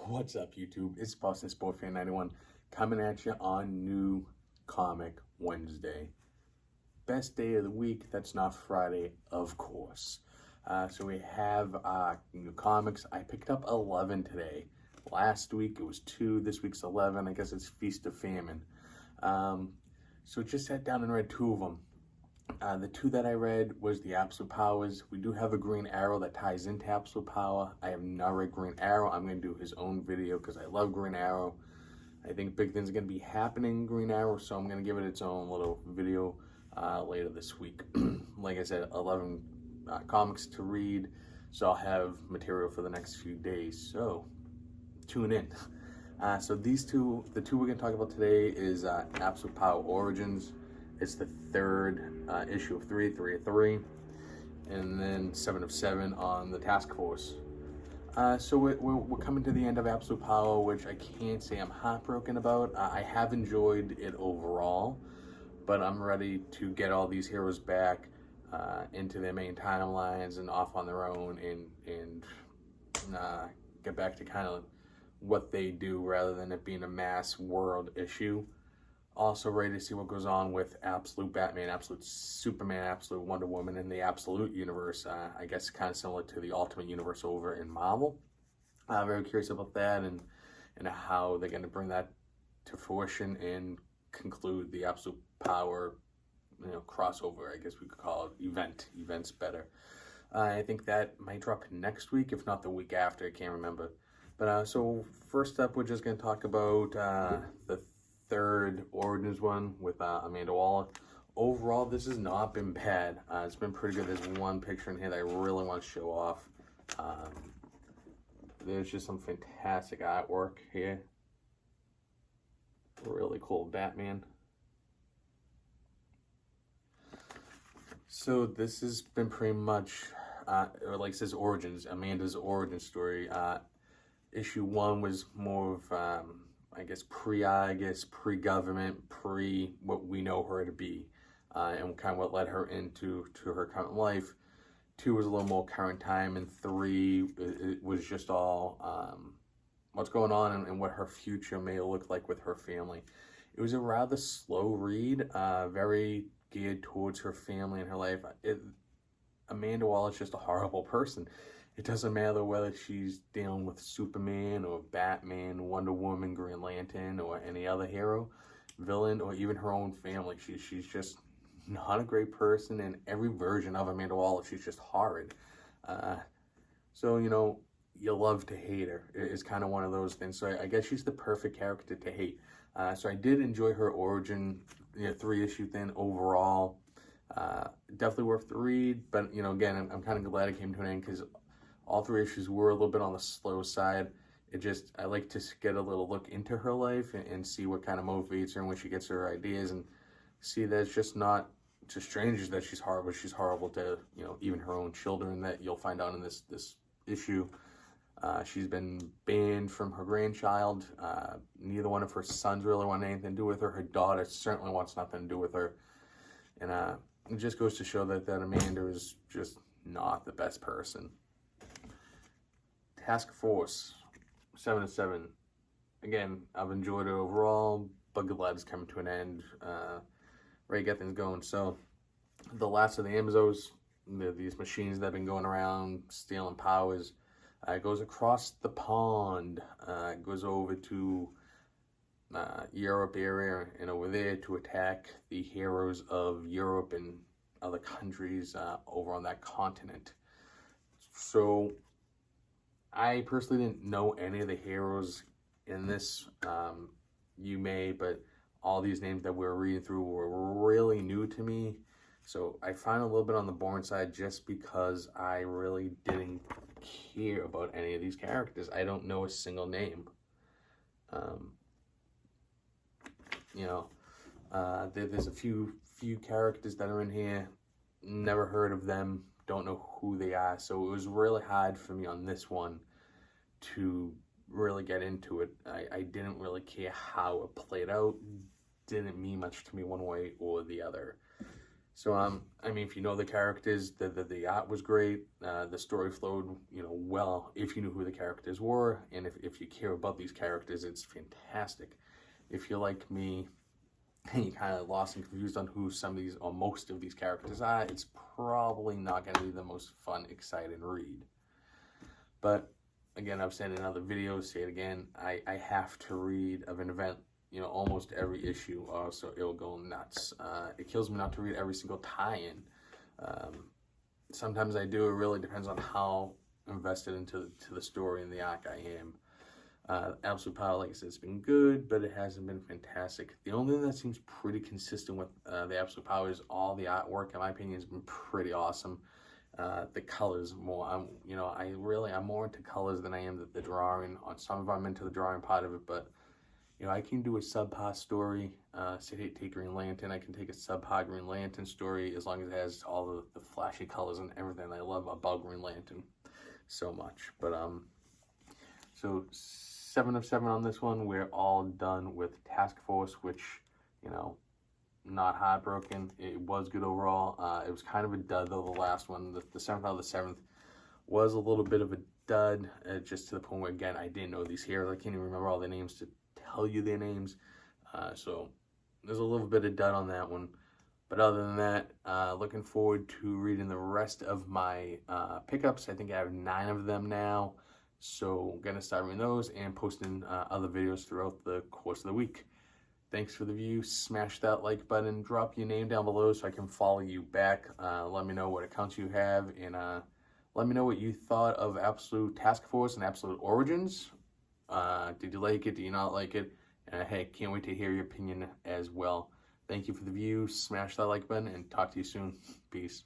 What's up, YouTube? It's Boston Sport Fan 91 coming at you on New Comic Wednesday. Best day of the week, that's not Friday, of course. So we have new comics. I picked up 11 today. Last week it was 2, this week's 11. I guess it's Feast of Famine. So just sat down and read 2 of them. The 2 that I read was the Absolute Powers. We do have a Green Arrow that ties into Absolute Power. I have not read Green Arrow. I'm going to do his own video because I love Green Arrow. I think big things are going to be happening in Green Arrow, so I'm going to give it its own little video later this week. Like I said, 11 comics to read, so I'll have material for the next few days, so tune in. So these 2, the 2 we're going to talk about today is Absolute Power Origins. It's the 3rd issue of 3 of 3, and then 7 of 7 on the Task Force. So we're coming to the end of Absolute Power, which I can't say I'm heartbroken about. I have enjoyed it overall, but I'm ready to get all these heroes back into their main timelines and off on their own, and get back to kind of what they do rather than it being a mass world issue. Also ready to see what goes on with Absolute Batman, Absolute Superman, Absolute Wonder Woman in the Absolute Universe. I guess kind of similar to the Ultimate Universe over in Marvel. Very curious about that and how they're going to bring that to fruition and conclude the Absolute Power, crossover, I guess we could call it, events better. I think that might drop next week, if not the week after, I can't remember. But so first up, we're just going to talk about the 3rd Origins one with Amanda Waller. Overall, this has not been bad. It's been pretty good. There's one picture in here that I really want to show off. There's just some fantastic artwork here. Really cool Batman. So this has been pretty much, or like it says, Origins, Amanda's origin story. Issue 1 was more of, I guess pre-government, what we know her to be, and kind of what led her into her current life. 2 was a little more current time, and 3 it was just all what's going on and what her future may look like with her family. It was a rather slow read, very geared towards her family and her life. Amanda Waller is just a horrible person. It doesn't matter whether she's dealing with Superman or Batman, Wonder Woman, Green Lantern, or any other hero, villain, or even her own family. She's just not a great person, and every version of Amanda Waller, she's just horrid. So, you love to hate her. It's kind of one of those things. So I guess she's the perfect character to hate. So I did enjoy her origin, 3-issue thing overall. Definitely worth the read, but, again, I'm kind of glad it came to an end because all 3 issues were a little bit on the slow side. I like to get a little look into her life and see what kind of motivates her and when she gets her ideas, and see that it's just not to strangers that she's horrible. She's horrible to, even her own children, that you'll find out in this issue. She's been banned from her grandchild. Neither one of her sons really want anything to do with her. Her daughter certainly wants nothing to do with her. And it just goes to show that Amanda is just not the best person. Task Force, 7 of 7. Again, I've enjoyed it overall, but glad it's coming to an end. Ready to get things going. So, the last of the Amazons, these machines that have been going around stealing powers, goes across the pond, goes over to Europe area, and over there to attack the heroes of Europe and other countries over on that continent. So, I personally didn't know any of the heroes in this. You may, but all these names that we're reading through were really new to me. So I find a little bit on the boring side just because I really didn't care about any of these characters. I don't know a single name. There's a few characters that are in here. Never heard of them. Don't know who they are. So it was really hard for me on this one to really get into it. I didn't really care how it played out. Didn't mean much to me one way or the other. So, I mean, if you know the characters, the art was great. The story flowed, well, if you knew who the characters were. And if you care about these characters, it's fantastic. If you're like me, and you kind of lost and confused on who some of these or most of these characters are, it's probably not going to be the most fun, exciting read. But again, I've said in other videos, say it again, I have to read of an event, almost every issue, or so it'll go nuts. It kills me not to read every single tie-in. Sometimes I do. It really depends on how invested into the story and the arc I am. Absolute Power, like I said, it's been good, but it hasn't been fantastic. The only thing that seems pretty consistent with the Absolute Power is all the artwork, in my opinion, has been pretty awesome. The colors more, I'm more into colors than I am the drawing. On some of them, I'm into the drawing part of it, but I can do a subpar story. Say take Green Lantern, I can take a subpar Green Lantern story as long as it has all the flashy colors and everything I love about Green Lantern so much. But so 7 of 7 on this one. We're all done with Task Force, which not heartbroken. It was good overall. It was kind of a dud though, the last one. The 7th out of the 7th was a little bit of a dud, just to the point where, again, I didn't know these heroes. I can't even remember all their names to tell you their names. So there's a little bit of dud on that one. But other than that, looking forward to reading the rest of my pickups. I think I have 9 of them now. So I'm going to start reading those and posting other videos throughout the course of the week. Thanks for the view. Smash that like button. Drop your name down below so I can follow you back. Let me know what accounts you have. And let me know what you thought of Absolute Task Force and Absolute Origins. Did you like it? Do you not like it? Hey, can't wait to hear your opinion as well. Thank you for the view. Smash that like button and talk to you soon. Peace.